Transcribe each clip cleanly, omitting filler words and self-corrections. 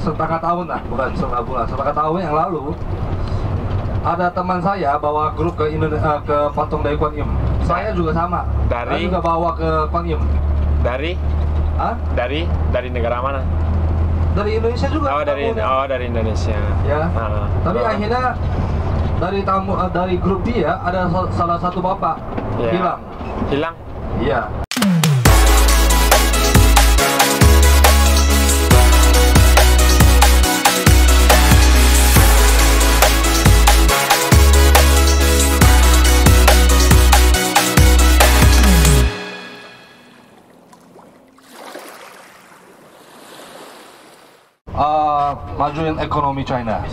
setengah tahun lah, bukan setengah bulan, setengah tahun yang lalu ada teman saya bawa grup ke Indonesia, ke patung dari Kuan Im. Saya juga sama. Saya juga bawa ke Kuan Im. Dari? Hah? Dari negara mana? Dari Indonesia juga. Dari Indonesia. Ya. Tapi akhirnya dari grup dia ada salah satu bapak hilang. Hilang? Iya. Majuin ekonomi China.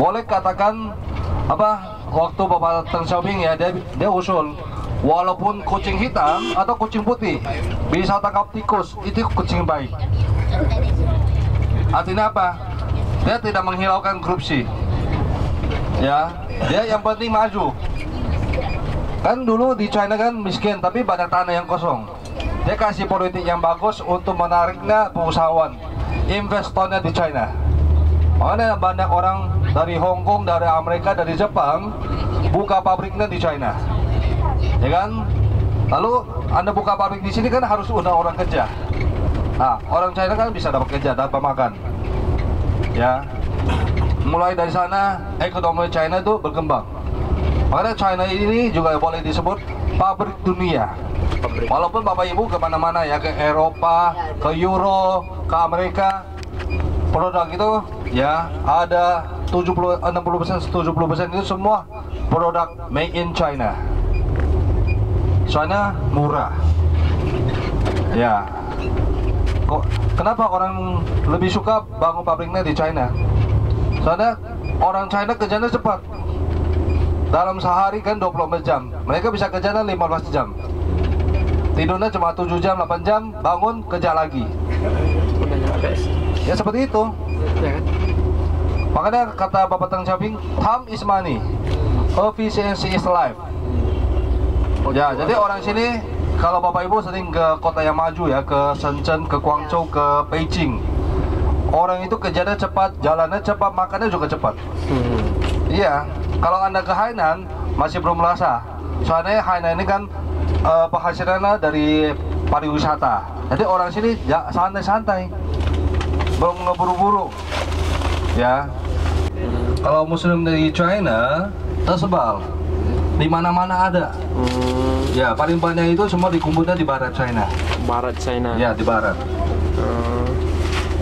Boleh katakan apa? Waktu Bapak Deng Xiaoping ya, dia usul walaupun kucing hitam atau kucing putih bisa tangkap tikus, itu kucing baik. Artinya apa? Dia tidak menghilangkan korupsi. Ya, dia yang penting maju. Kan dulu di China kan miskin tapi banyak tanah yang kosong. Dia kasih politik yang bagus untuk menariknya pengusahawan, investornya di China. Makanya banyak orang dari Hong Kong, dari Amerika, dari Jepang buka pabriknya di China, ya kan? Lalu Anda buka pabrik di sini kan harus undang orang kerja. Nah, orang China kan bisa dapat kerja, dapat makan. Ya, mulai dari sana ekonomi China itu berkembang. Makanya China ini juga boleh disebut pabrik dunia. Walaupun Bapak Ibu kemana-mana ya, ke Eropa, ke Euro, ke Amerika, produk itu ya ada 60%, 70% itu semua produk made in China. Soalnya murah. Ya. Kenapa orang lebih suka bangun pabriknya di China? Soalnya orang China kerjanya cepat. Dalam sehari kan 24 jam. Mereka bisa kerjanya 15 jam. Tidurnya cuma 7 jam, 8 jam, bangun, kerja lagi. Ya seperti itu. Makanya kata Bapak Deng Xiaoping, time is money, efficiency is life. Ya, jadi orang sini kalau Bapak Ibu sering ke kota yang maju ya, ke Shenzhen, ke Guangzhou, ke Beijing, orang itu kerjanya cepat, jalannya cepat, makannya juga cepat. Iya, kalau Anda ke Hainan masih belum merasa. Soalnya Hainan ini kan penghasilannya dari pariwisata. Jadi orang sini ya santai-santai, belum ngeburu-buru. Ya, kalau Muslim dari China tersebar di mana-mana ada. Ya, paling banyak itu semua dikumpulnya di barat China. Barat China. Ya, di barat.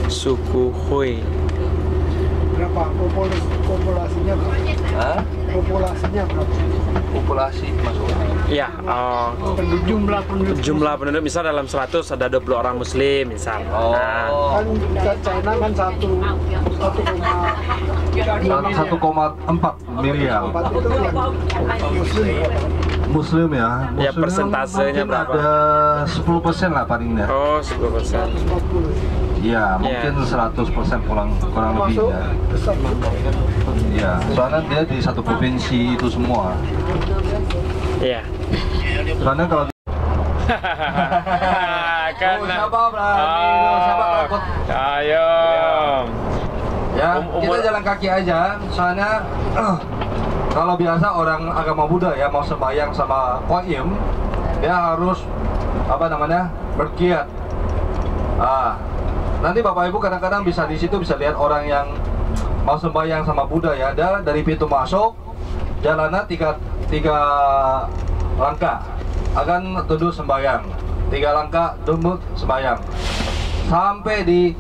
Suku Hui. Berapa populasinya? Hah? Populasinya berapa? Populasi maksudnya? Iya. Jumlah penduduk misal dalam 100 ada 20 orang Muslim misal. Oh. Kan China kan 1,4 miliar. itu yang Muslim ya. Ya, Muslim persentasenya mungkin berapa? ada 10% lah palingnya. Oh, 10%. 40. Ya, mungkin 100% kurang lebih Masuk ya. besar juga. Ya, soalnya dia di satu provinsi itu semua. Iya. Soalnya kalau Karena siapa berani, siapa takut? Ayo. Ya, kita jalan kaki aja. Soalnya kalau biasa orang agama Buddha ya mau sembahyang sama Kuan Im, dia harus bergiat. Nanti Bapak Ibu kadang-kadang bisa di situ bisa lihat orang yang mau sembahyang sama Buddha ya. Dia dari pintu masuk jalannya tiga langkah akan duduk sembahyang, 3 langkah duduk sembahyang sampai di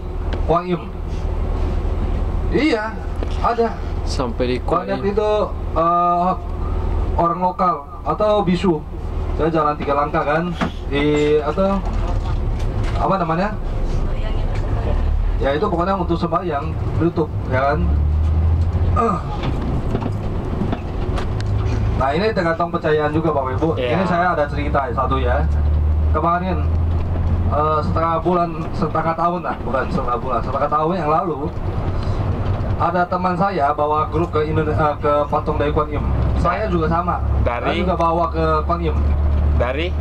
Kuan Im. Iya, ada. Sampai di Kuan Banyak Im. itu orang lokal atau bisu. Saya jalan 3 langkah kan atau apa namanya? Ya itu pokoknya untuk sembahyang tutup ya kan. Nah ini tergantung percayaan juga Bapak Ibu. Yeah. Ini saya ada cerita satu ya. Kemarin setengah tahun lah, bukan setengah bulan, setengah tahun yang lalu ada teman saya bawa grup ke Indonesia, ke patung dari Kuan Im. Saya juga sama. Saya juga bawa ke Kuan Im. Dari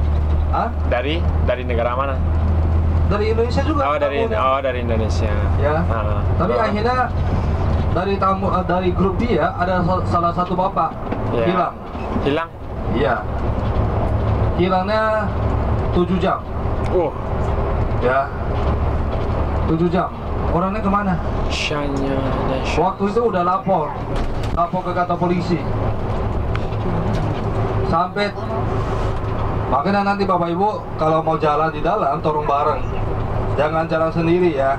Hah? Dari negara mana? dari Indonesia juga. Oh dari Indonesia. Ya. Ah. Tapi Oh. akhirnya dari grup dia ada salah satu bapak Ya. hilang. Hilang. Iya. Hilangnya 7 jam. Ya. 7 jam. Orangnya kemana? Shanya Waktu itu udah lapor ke kantor polisi. Sampai makanya nanti Bapak Ibu kalau mau jalan di dalam tolong bareng. Jangan jalan sendiri ya.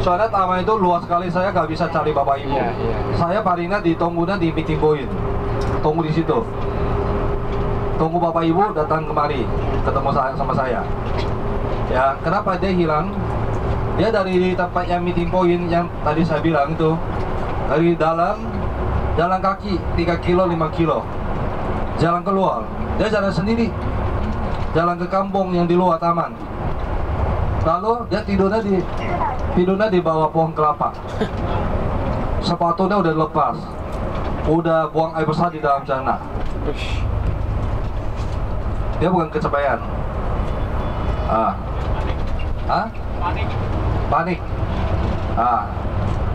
Soalnya taman itu luas sekali, saya nggak bisa cari Bapak Ibu. Iya, iya. Saya paringnya ditunggunya di meeting point. Tunggu di situ. Tunggu Bapak Ibu datang kemari ketemu sama saya. Ya, kenapa dia hilang? Dia dari tempat yang meeting point yang tadi saya bilang itu, dari dalam jalan kaki 3 kilo 5 kilo, jalan keluar. Dia jalan sendiri, jalan ke kampung yang di luar taman. Lalu dia tidurnya di bawah pohon kelapa. Sepatunya udah lepas, udah buang air besar di dalam sana. Dia bukan kecapean. Panik.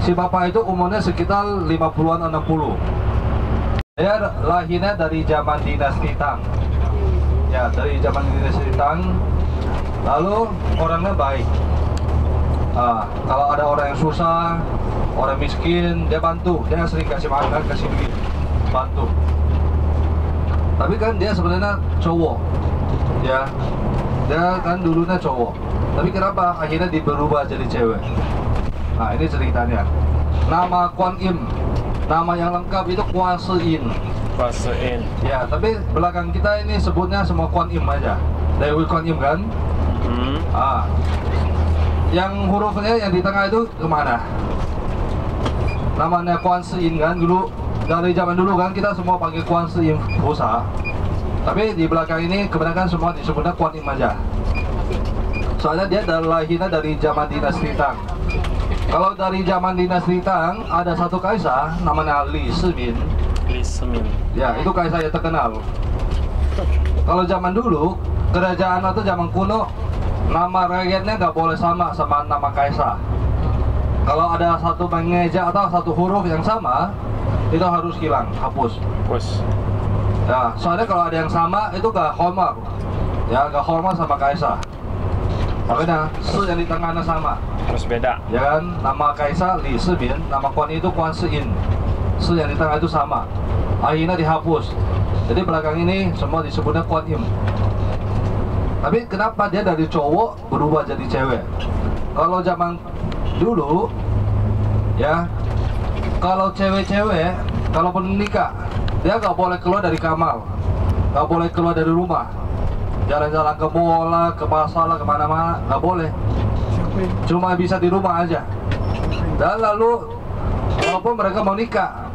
Si bapak itu umurnya sekitar 50-an 60. Dia lahirnya dari zaman dinasti Tang. Ya, dari zaman dinasti Tang. Lalu orangnya baik. Kalau ada orang yang susah, orang miskin, dia bantu. Dia sering kasih makan, kasih duit, bantu. Tapi kan dia sebenarnya cowok, ya. Dia kan dulunya cowok. Tapi kenapa akhirnya berubah jadi cewek? Nah, ini ceritanya. Nama Kuan Im, nama yang lengkap itu Kuan Sein. Pasein. Ya, tapi belakang kita ini sebutnya semua Kuan Im aja. Dewi Kuan Im kan? Yang hurufnya yang di tengah itu kemana? Namanya Kuan Sein kan dulu, dari zaman dulu kan kita semua panggil Kuan Sein Pusa. Tapi di belakang ini kebanyakan semua disebutnya Kuan Im aja. Soalnya dia lahirnya dari zaman dinasti Tang. Kalau dari zaman dinasti Tang ada satu kaisar namanya Li Shimin. Li Shimin. Ya, itu kaisar yang terkenal. Kalau zaman dulu kerajaan atau zaman kuno, nama rakyatnya nggak boleh sama nama kaisar. Kalau ada satu mengeja atau satu huruf yang sama, itu harus hilang, hapus. Ya, soalnya kalau ada yang sama itu nggak hormat. Ya, nggak hormat sama kaisar. Makanya su yang di tengahnya sama. Terus beda. Ya kan, nama kaisar Li Shimin, nama Kuan itu Kuan Sein. Su yang di tengah itu sama. Akhirnya dihapus. Jadi belakang ini semua disebutnya Kuan Im. Tapi kenapa dia dari cowok berubah jadi cewek? Kalau zaman dulu, ya, kalau cewek-cewek, kalau menikah, dia nggak boleh keluar dari kamar, nggak boleh keluar dari rumah, jalan-jalan ke mall lah, ke pasar lah, kemana-mana, nggak boleh. Cuma bisa di rumah aja. Dan lalu, walaupun mereka mau nikah,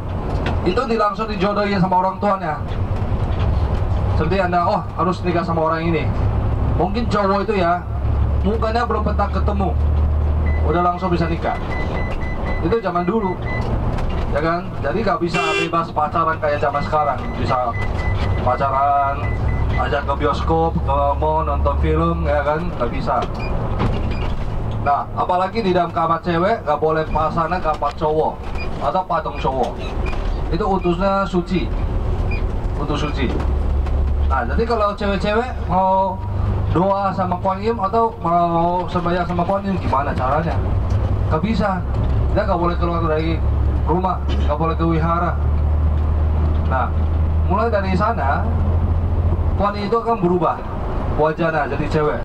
itu langsung dijodohin sama orang tuanya. Seperti Anda, oh harus nikah sama orang ini. Mungkin cowok itu ya, mukanya belum pernah ketemu, udah langsung bisa nikah. Itu zaman dulu, ya kan? Jadi nggak bisa bebas pacaran kayak zaman sekarang. Bisa pacaran, ajak ke bioskop, ke mall, nonton film, ya kan? Nggak bisa. Nah, apalagi di dalam kamar cewek nggak boleh pasangan kamar cowok atau patung cowok. Itu utusnya suci, utus suci. Nah, jadi kalau cewek-cewek mau doa sama Kuan Im atau mau sembahyang sama Kuan Im, gimana caranya? Gak bisa. Dia gak boleh keluar dari rumah, gak boleh ke wihara. Nah, mulai dari sana Kuan Im itu akan berubah wajahnya jadi cewek.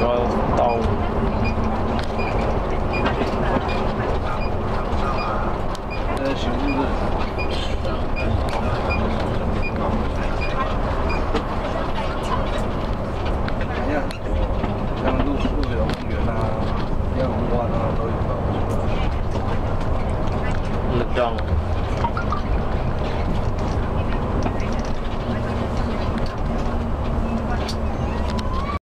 高岛。小屋子。你看，像鹿北的公园啊，烟龙湾啊，都有到。冷冻。